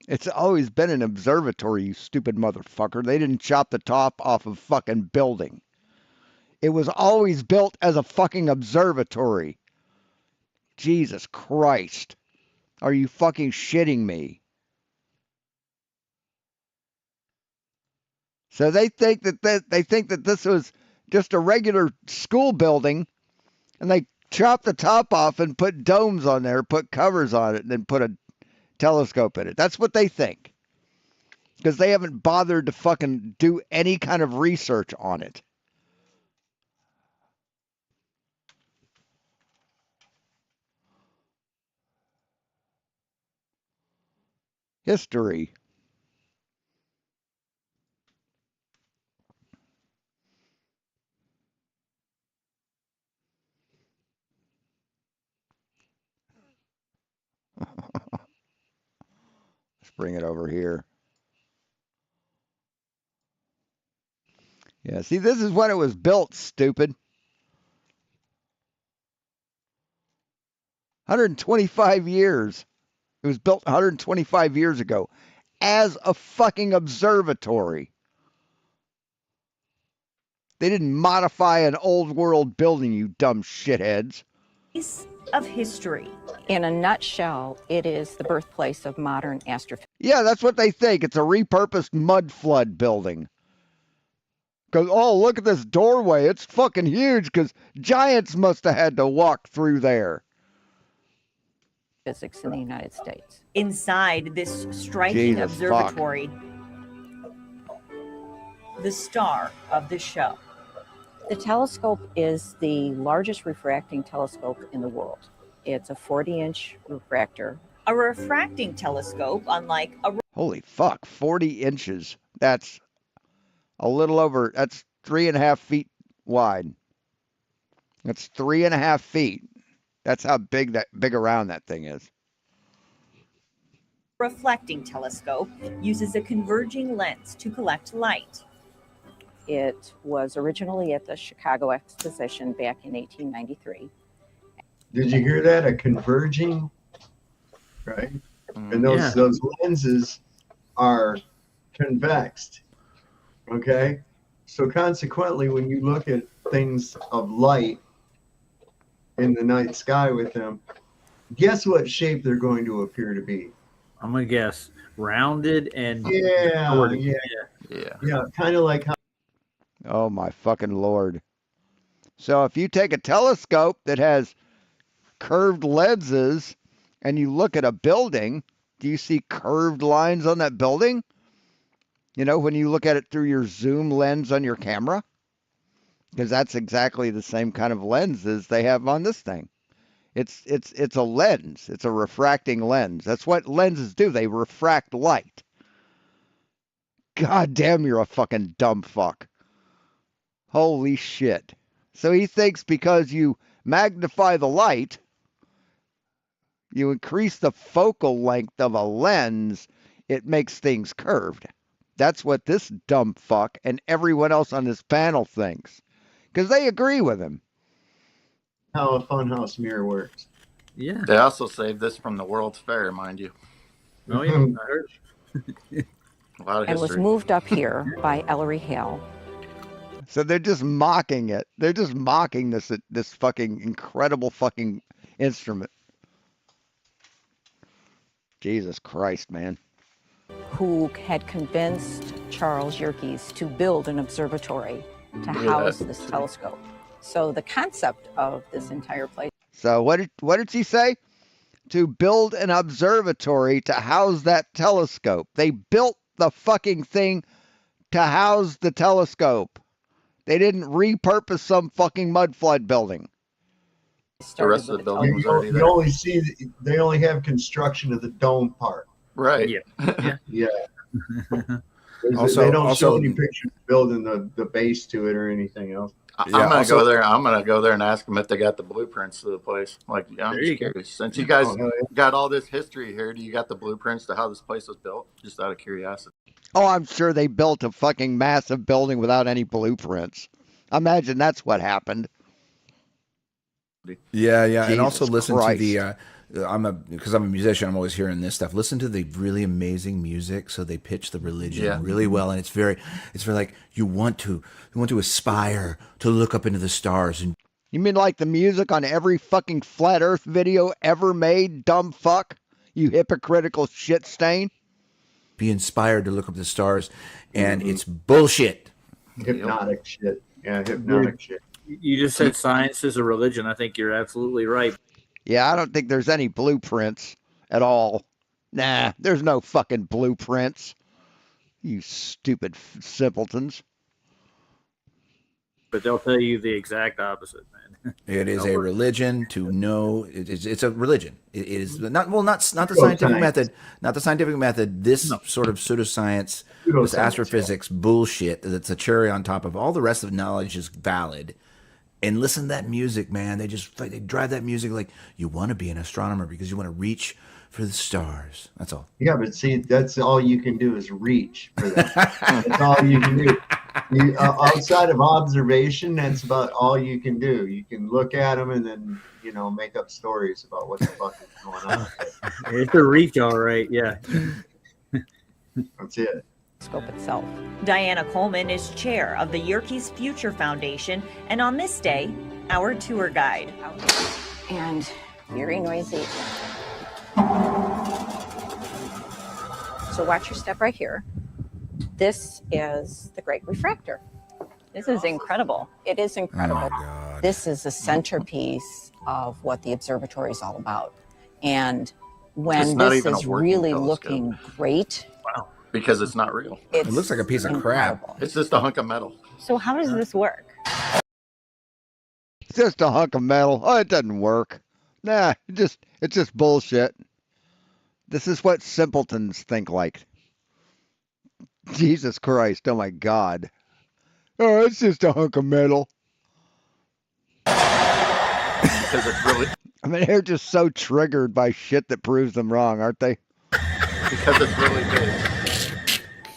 It's always been an observatory, you stupid motherfucker. They didn't chop the top off of fucking building. It was always built as a fucking observatory. Jesus Christ. Are you fucking shitting me? So they think that this was just a regular school building, and they chopped the top off and put domes on there, put covers on it, and then put a telescope in it. That's what they think, because they haven't bothered to fucking do any kind of research on it. History. Let's bring it over here. Yeah, see, this is when it was built, stupid. 125 years. It was built 125 years ago as a fucking observatory. They didn't modify an old world building, you dumb shitheads. of history. In a nutshell, it is the birthplace of modern astrophysics. Yeah, that's what they think. It's a repurposed mud flood building. Because, oh, look at this doorway. It's fucking huge because giants must have had to walk through there. in the United States. Inside this striking Jesus, observatory, the star of the show. The telescope is the largest refracting telescope in the world. It's a 40-inch refractor. A refracting telescope, unlike a Holy fuck, 40 inches. That's a little over, that's 3.5 feet wide. That's 3.5 feet. That's how big around that thing is. reflecting telescope uses a converging lens to collect light. It was originally at the Chicago Exposition back in 1893. Did you hear that? A converging, right? And those lenses are convexed. Okay? So consequently, when you look at things of light in the night sky with them, guess what shape they're going to appear to be? I'm gonna guess rounded and Yeah, distorted. yeah, kind of like how Oh my fucking Lord. So if you take a telescope that has curved lenses and you look at a building, do you see curved lines on that building? You know, when you look at it through your zoom lens on your camera? Because that's exactly the same kind of lenses they have on this thing. It's a lens. It's a refracting lens. That's what lenses do. They refract light. God damn, you're a fucking dumb fuck. Holy shit. So he thinks because you magnify the light, you increase the focal length of a lens, it makes things curved. That's what this dumb fuck and everyone else on this panel thinks. because they agree with him. How a funhouse mirror works. Yeah. They also saved this from the World's Fair, mind you. Oh yeah. I heard. A lot of and was history. moved up here by Ellery Hale. So they're just mocking it. They're just mocking this fucking incredible fucking instrument. Jesus Christ, man. Who had convinced Charles Yerkes to build an observatory to house this telescope. So the concept of this entire place. So what did she say? To build an observatory to house that telescope. They built the fucking thing to house the telescope. They didn't repurpose some fucking mud flood building. The rest of the building was already You there. only see, they only have construction of the dome part. Right. Yeah. Yeah. Also- they don't also- show any pictures of building the base to it or anything else. I'm Yeah, gonna also- go there. I'm gonna go there and ask them if they got the blueprints to the place. Like, yeah, I'm There you just go. curious. Since you guys Oh, hell yeah. got all this history here, do you got the blueprints to how this place was built? Just out of curiosity. Oh, I'm sure they built a fucking massive building without any blueprints. Imagine that's what happened. Yeah, and Jesus also listen Christ. to the. Because I'm a musician, I'm always hearing this stuff. Listen to the really amazing music. So they pitch the religion Yeah. really well, and it's very like you want to aspire to look up into the stars and You mean like the music on every fucking flat earth video ever made, dumb fuck? You hypocritical shit stain? be inspired to look up the stars, and it's bullshit. Hypnotic shit. Yeah, hypnotic shit. You just said science is a religion. I think you're absolutely right. Yeah, I don't think there's any blueprints at all. Nah, there's no fucking blueprints. You stupid simpletons. But they'll tell you the exact opposite, man. It is a religion to know. It's a religion. It is not the Pseudoscience. scientific method. Not the scientific method. This sort of pseudoscience, this Pseudoscience, astrophysics bullshit. That's a cherry on top of all the rest of knowledge is valid. And listen to that music, man. They drive that music like you want to be an astronomer because you want to reach for the stars. That's all. Yeah, but see, that's all you can do is reach for that. That's all you can do. Outside of observation, that's about all you can do. You can look at them and then, make up stories about what the fuck is going on. It's a reach, all right. Yeah. That's it. Telescope itself. Diana Coleman is chair of the Yerkes Future Foundation, and on this day, our tour guide. And very noisy. So watch your step right here. This is the Great Refractor. This is incredible. It is Oh incredible. my god. This is the centerpiece of what the observatory is all about. And when It's not this even a is working really telescope. looking great, Because it's not real. it's It looks like a piece of crap. incredible. It's just a hunk of metal. So how does this work? It's just a hunk of metal. Oh, it doesn't work. Nah, it's just bullshit. This is what simpletons think like. Jesus Christ, oh my God. Oh, it's just a hunk of metal. Because it's really I mean, they're just so triggered by shit that proves them wrong, aren't they? because it's really big.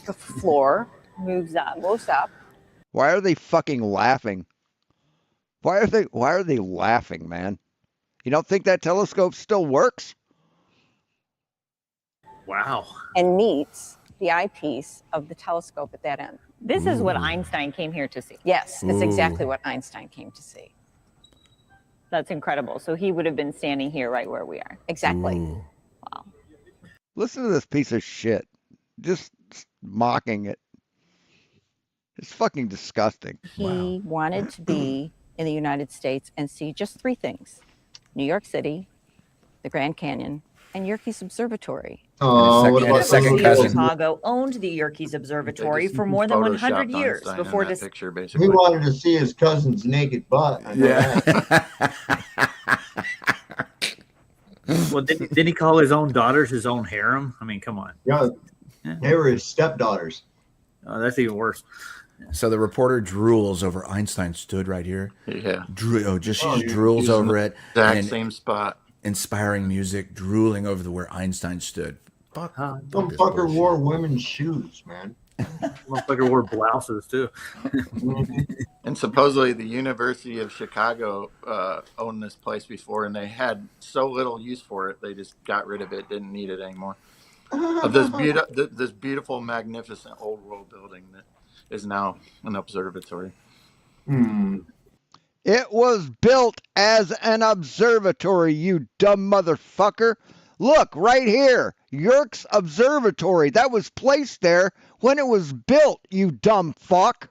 The floor Moves up. moves up. Why are they fucking laughing? Why are they laughing, man? You don't think that telescope still works? Wow. And meets the eyepiece of the telescope at that end. This is what Einstein came here to see. Yes, it's Ooh. exactly what Einstein came to see. That's incredible. So he would have been standing here right where we are. Exactly. Ooh. Wow. Listen to this piece of shit. Just mocking it. It's fucking disgusting. He wanted to be in the United States and see just three things: New York City, the Grand Canyon, and Yerkes Observatory. Oh, And a what second- about and a second the University cousin. of Chicago owned the Yerkes Observatory They just for more than 100 photoshopped years Einstein in before that picture, He basically. wanted to see his cousin's naked butt. I know that. Well, didn't he call his own daughters his own harem? I mean, come on. Yeah, they were his stepdaughters. Oh, that's even worse. So the reporter drools over Einstein stood right here. Yeah. She Oh, just you're drools using over it. Exact and same spot. inspiring music, drooling over where Einstein stood. Fuck. Some fuck this fucker bullshit. wore women's shoes, man. Motherfucker wore blouses too. And supposedly the University of Chicago owned this place before, and they had so little use for it, they just got rid of it, didn't need it anymore. Of this beautiful, magnificent old world building that is now an observatory. It was built as an observatory, you dumb motherfucker. Look, right here. Yerkes Observatory. That was placed there when it was built, you dumb fuck.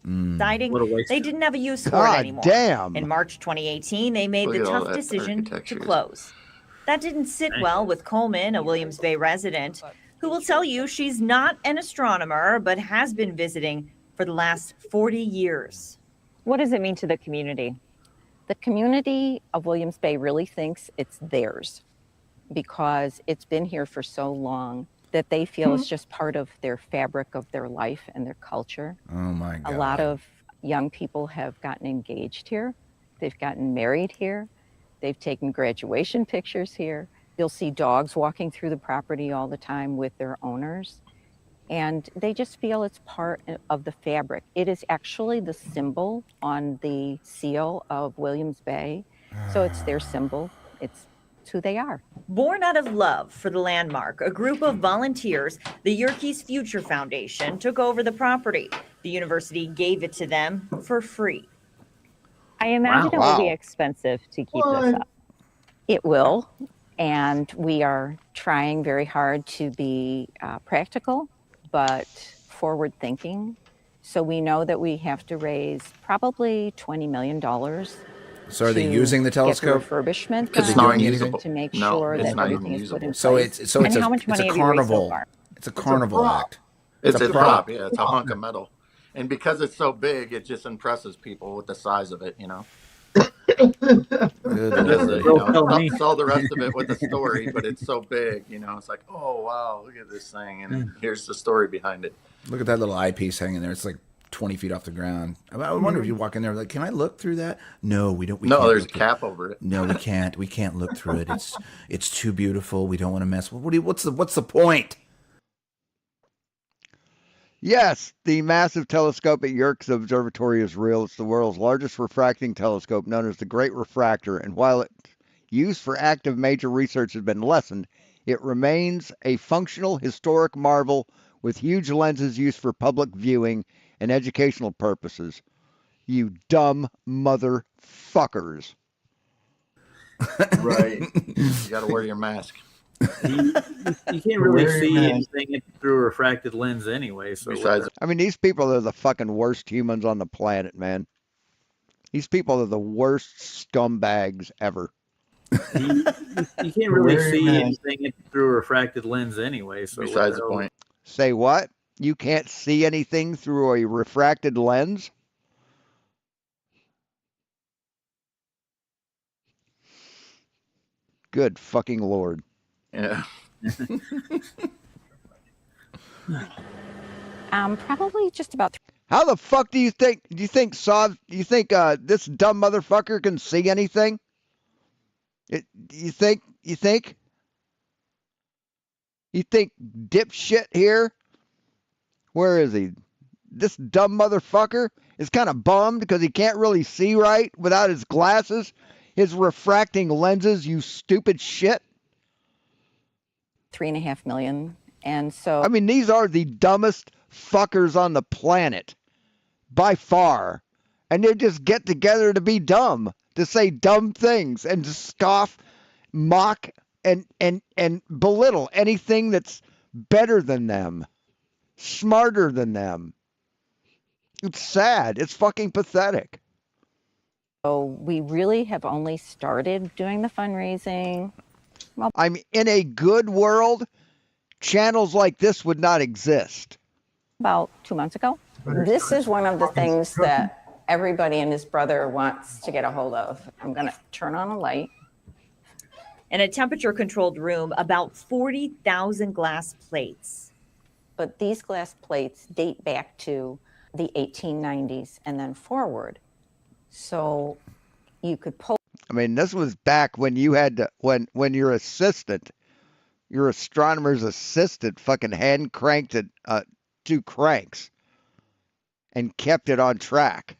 Deciding What a waste. they didn't have a use for it God anymore. damn. In March 2018, they made Look the at all tough that decision to architecture. close. That didn't sit well with Coleman, a Williams Bay resident, who will tell you she's not an astronomer, but has been visiting for the last 40 years. What does it mean to the community? The community of Williams Bay really thinks it's theirs because it's been here for so long that they feel it's just part of their fabric of their life and their culture. Oh my God. A lot of young people have gotten engaged here. They've gotten married here. They've taken graduation pictures here. You'll see dogs walking through the property all the time with their owners. And they just feel it's part of the fabric. It is actually the symbol on the seal of Williams Bay. So it's their symbol. It's who they are. Born out of love for the landmark, a group of volunteers, the Yerkes Future Foundation, took over the property. The university gave it to them for free. I imagine it will be expensive to keep What? up. It will. And we are trying very hard to be practical, but forward thinking. So we know that we have to raise probably $20 million. So are they to using the get telescope? refurbishment It's done not doing usable. anything? to make No, sure it's that not even everything is put in usable. place. So it's And a how much it's money a have you raised so carnival. far? It's a carnival prop. act. It's a prop. prop, yeah. It's a hunk of metal. And because it's so big, it just impresses people with the size of it, you know. Good Because, Lord. Don't tell me. sell the rest of it with a story, but it's so big, you know. It's like, oh wow, look at this thing, and here's the story behind it. Look at that little eyepiece hanging there. It's like 20 feet off the ground. I wonder if you walk in there like, can I look through that? No, we don't. We No, can't there's a look through- cap over it. No, we can't. We can't look through it. It's too beautiful. We don't want to mess. What's the point? Yes, the massive telescope at Yerkes Observatory is real. It's the world's largest refracting telescope, known as the Great Refractor. And while its use for active major research has been lessened, it remains a functional historic marvel with huge lenses used for public viewing and educational purposes. You dumb motherfuckers. Right. You got to wear your mask. You can't really Very see nice. anything through a refracted lens anyway. So Besides, I mean, these people are the fucking worst humans on the planet, man. These people are the worst scumbags ever. you can't really Very see nice. anything through a refracted lens anyway. So what besides the hell? point. Say what? You can't see anything through a refracted lens? Good fucking Lord. Yeah. Probably just about How the fuck do you think this dumb motherfucker can see anything? You think dipshit here? Where is he? This dumb motherfucker is kind of bummed because he can't really see right without his glasses, his refracting lenses, you stupid shit. 3.5 million. And so I mean, these are the dumbest fuckers on the planet by far. And they just get together to be dumb, to say dumb things and to scoff, mock, and belittle anything that's better than them, smarter than them. It's sad. It's fucking pathetic. we really have only started doing the fundraising. I'm in a good world, channels like this would not exist. About 2 months ago. This is one of the things that everybody and his brother wants to get a hold of. I'm going to turn on a light. In a temperature-controlled room, about 40,000 glass plates. But these glass plates date back to the 1890s and then forward. So you could pull I mean, this was back when you had to, when your assistant Your astronomer's assistant fucking hand cranked it 2 cranks and kept it on track.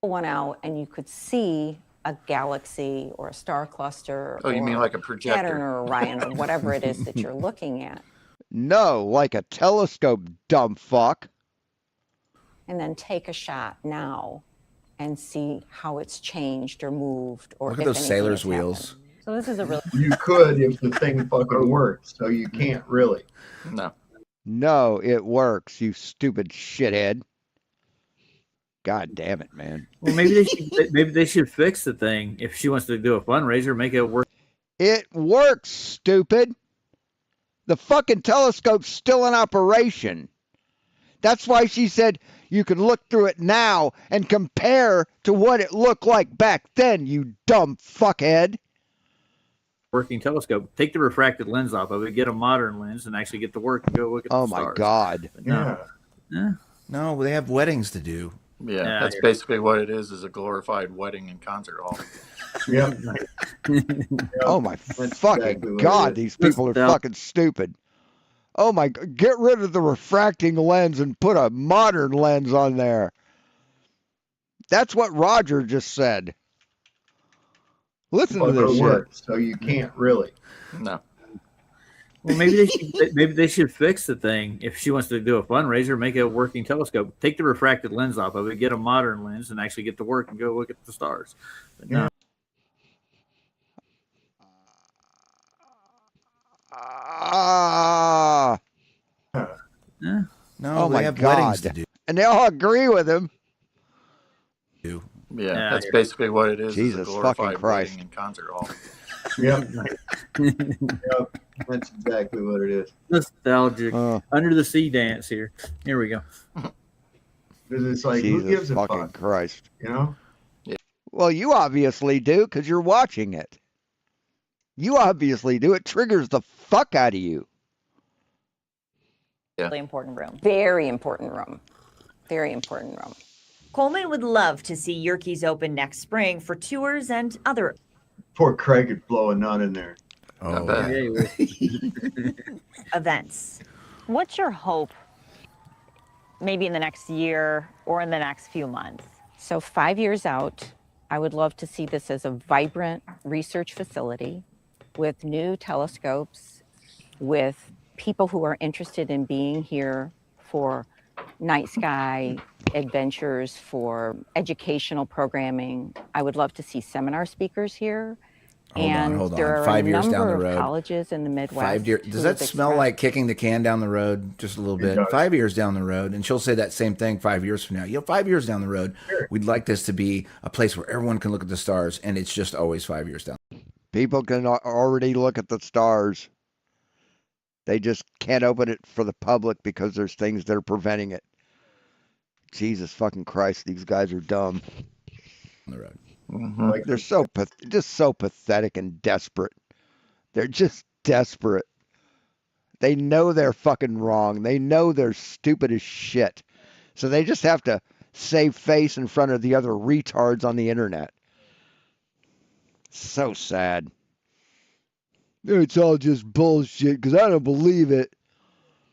One out and you could see a galaxy or a star cluster. Oh, you mean or like a Saturn projector? or Orion or whatever it is that you're looking at. No, like a telescope, dumb fuck. And then take a shot now and see how it's changed or moved or Look at if those anything sailor's has wheels. happened. So this is a really You could if the thing fucking worked, so you can't really. No. No, it works, you stupid shithead. God damn it, man. Well, maybe they should fix the thing. If she wants to do a fundraiser, make it work. It works, stupid. The fucking telescope's still in operation. That's why she said you can look through it now and compare to what it looked like back then, you dumb fuckhead. Working telescope. Take the refracted lens off of it. Get a modern lens and actually get to work and go look at Oh the my stars. God. But Yeah. no. No, they have weddings to do. Yeah, Yeah, that's you're- basically what it is a glorified wedding and concert hall. Yep. Oh my That's fucking exactly what it God, is. these people are Nostalgia. fucking stupid. Oh my, get rid of the refracting lens and put a modern lens on there. That's what Roger just said. Listen to But this it shit. works, so you can't really. No. Well, maybe they should fix the thing. If she wants to do a fundraiser, make it a working telescope. Take the refracted lens off of it. Get a modern lens and actually get to work and go look at the stars. But no. Ah, Yeah. No, Oh they my have weddings God. to and they all agree with him. do. Yeah, Yeah, that's you're- basically what it is Jesus a glorified fucking Christ. wedding and concert hall. Yep. Yep. That's exactly what it is. Nostalgic. Uh, Under the sea dance here. Here we go. Because it's like, Jesus who gives a fucking fuck? Christ. You know? Well, you obviously do because you're watching it. You obviously do. It triggers the fuck out of you. Really important room. very important room. Very important room. Coleman would love to see Yerkes open next spring for tours and other Poor Craig would blow a nut in there. Oh, bad. Yeah, you would. events. What's your hope maybe in the next year or in the next few months? So 5 years out, I would love to see this as a vibrant research facility with new telescopes, with people who are interested in being here for night sky adventures, for educational programming. I would love to see seminar speakers here. Hold on. There are 5 a years down number the of road. colleges in the Midwest. 5 years. who Does that have smell expressed- like kicking the can down the road just a little bit? does. 5 years down the road, and she'll say that same thing 5 years from now. 5 years down the road, we'd like this to be a place where everyone can look at the stars, and it's just always 5 years down. People can already look at the stars. They just can't open it for the public because there's things that are preventing it. Jesus fucking Christ, these guys are dumb. The road. Mhm. Like, They're just so pathetic and desperate. They're just desperate. They know they're fucking wrong. They know they're stupid as shit. So they just have to save face in front of the other retards on the internet. So sad. It's all just bullshit because I don't believe it.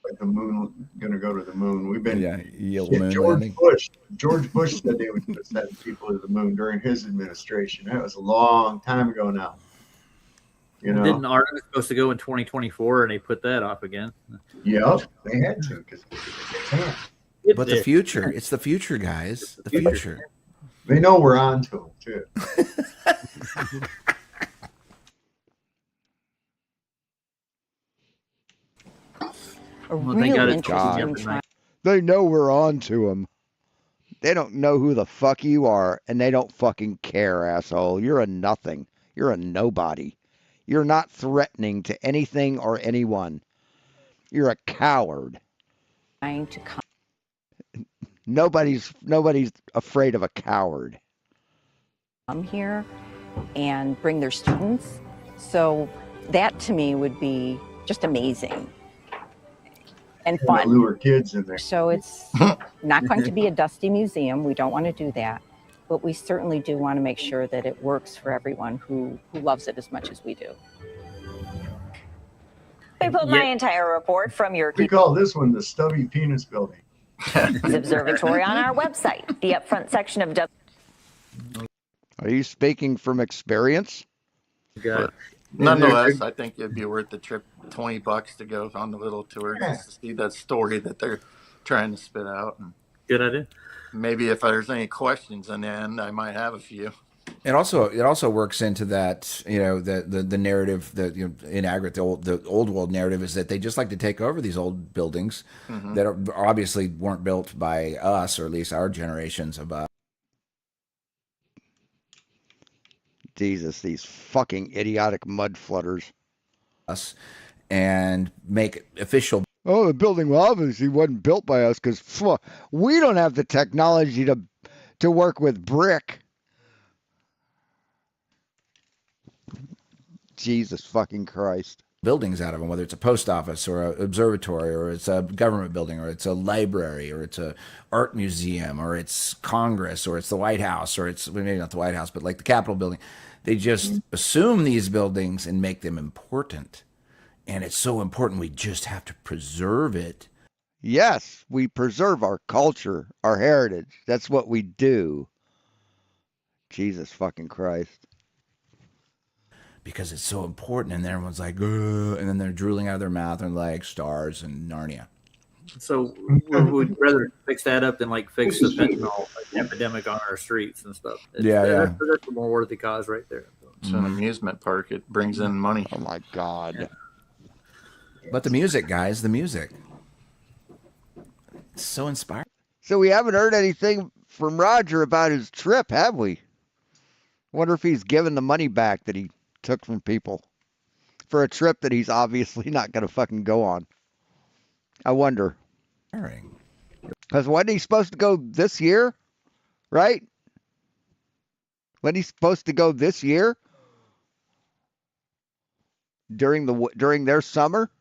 like the moon, gonna go to the moon. We've been. Yeah, yellow Shit, moon George landing. Bush said they would send people to the moon during his administration. That was a long time ago now. You know. Didn't Artemis supposed to go in 2024 and they put that off again? Yep, they had to because they can't. But the future, it's the future, guys. The future. They know we're on to them too. A Well, they real got it interest God. in trying They know we're on to them. They don't know who the fuck you are, and they don't fucking care, asshole. You're a nothing. You're a nobody. You're not threatening to anything or anyone. You're a coward. to come. Nobody's afraid of a coward. Come here and bring their students. So that to me would be just amazing and And fun. lure kids in there. So it's not going to be a dusty museum. We don't want to do that. But we certainly do want to make sure that it works for everyone who loves it as much as we do. We put my entire report from your We call this one the Stubby Penis Building. observatory on our website. The upfront section of Are you speaking from experience? Got Nonetheless, I think it'd be worth the trip. $20 to go on the little tour just to see that story that they're trying to spit out. And good idea. maybe if there's any questions in the end, I might have a few. It also works into that, you know, the narrative that, you know, in aggregate, the old world narrative is that they just like to take over these old buildings that obviously weren't built by us, or at least our generations of Jesus, these fucking idiotic mud flooders. us, and make official. Oh, the building obviously wasn't built by us because we don't have the technology to work with brick. Jesus fucking Christ. Buildings out of them, whether it's a post office or an observatory or it's a government building or it's a library or it's a art museum or it's Congress or it's the White House or it's, well, maybe not the White House, but like the Capitol building. They just assume these buildings and make them important. And it's so important we just have to preserve it. Yes, we preserve our culture, our heritage. That's what we do. Jesus fucking Christ. Because it's so important, and then everyone's like, ugh, and then they're drooling out of their mouth and like stars and Narnia. So we'd rather fix that up than like fix the fentanyl epidemic on our streets and stuff. Yeah. That's a more worthy cause right there. It's an amusement park. It brings in money. Oh my God. Yeah. But the music, guys, the music. It's so inspiring. So we haven't heard anything from Roger about his trip, have we? Wonder if he's given the money back that he took from people for a trip that he's obviously not going to fucking go on. I wonder. Because wasn't he supposed to go this year? Right? Wasn't he supposed to go this year? During their summer?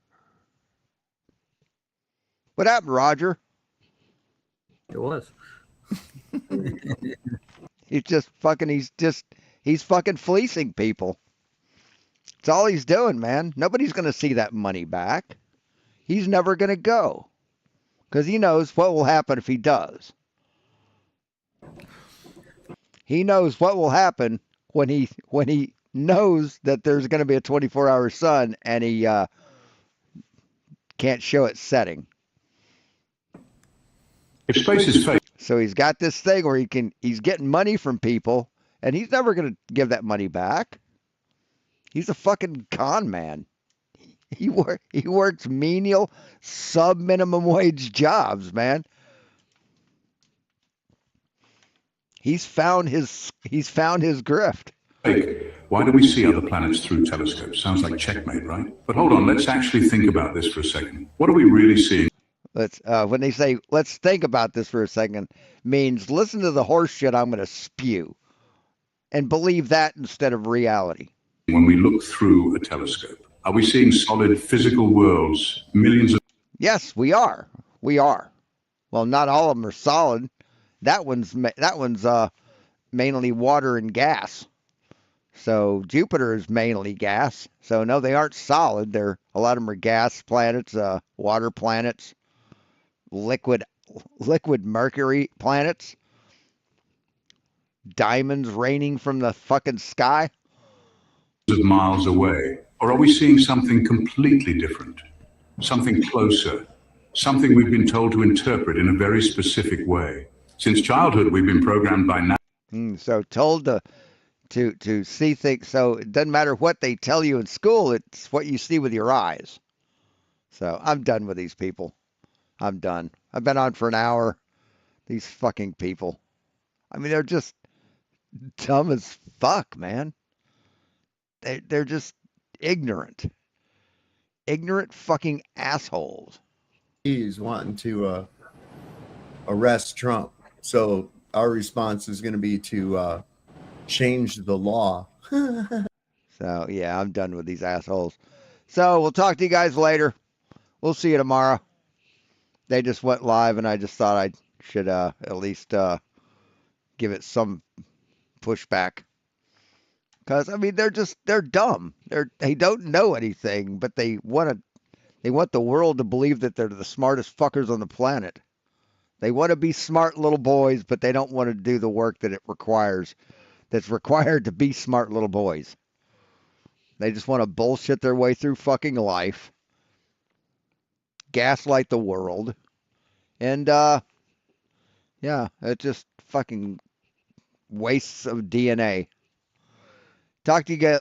What happened, Roger? It was. He's fucking fleecing people. That's all he's doing, man. Nobody's going to see that money back. He's never going to go because he knows what will happen if he does. He knows what will happen when he knows that there's going to be a 24-hour sun and he can't show it setting. If space is fake. So he's got this thing where he's getting money from people and he's never going to give that money back. He's a fucking con man. He works menial, sub-minimum wage jobs, man. He's found his grift. Why do we see other planets through telescopes? Sounds like checkmate, right? But hold on, let's actually think about this for a second. What are we really seeing? When they say let's think about this for a second, means listen to the horse shit I'm going to spew, and believe that instead of reality. When we look through a telescope, are we seeing solid physical worlds, millions of... Yes, we are. We are. Well, not all of them are solid. That one's mainly water and gas. So Jupiter is mainly gas. So no, they aren't solid. A lot of them are gas planets, water planets, liquid Mercury planets, diamonds raining from the fucking sky. Of miles away? Or are we seeing something completely different? Something closer? Something we've been told to interpret in a very specific way? Since childhood, we've been programmed by now. So told to see things. So it doesn't matter what they tell you in school. It's what you see with your eyes. So I'm done with these people. I'm done. I've been on for an hour. These fucking people. I mean, they're just dumb as fuck, man. They're just ignorant fucking assholes. He's wanting to arrest Trump. So our response is going to be to change the law. So, yeah, I'm done with these assholes. So we'll talk to you guys later. We'll see you tomorrow. They just went live, and I just thought I should at least give it some pushback. Because, I mean, they're dumb. They don't know anything, but they want to They want the world to believe that they're the smartest fuckers on the planet. They want to be smart little boys, but they don't want to do the work that it requires, that's required to be smart little boys. They just want to bullshit their way through fucking life, gaslight the world, and yeah, it just fucking wastes of DNA. Talk to you guys.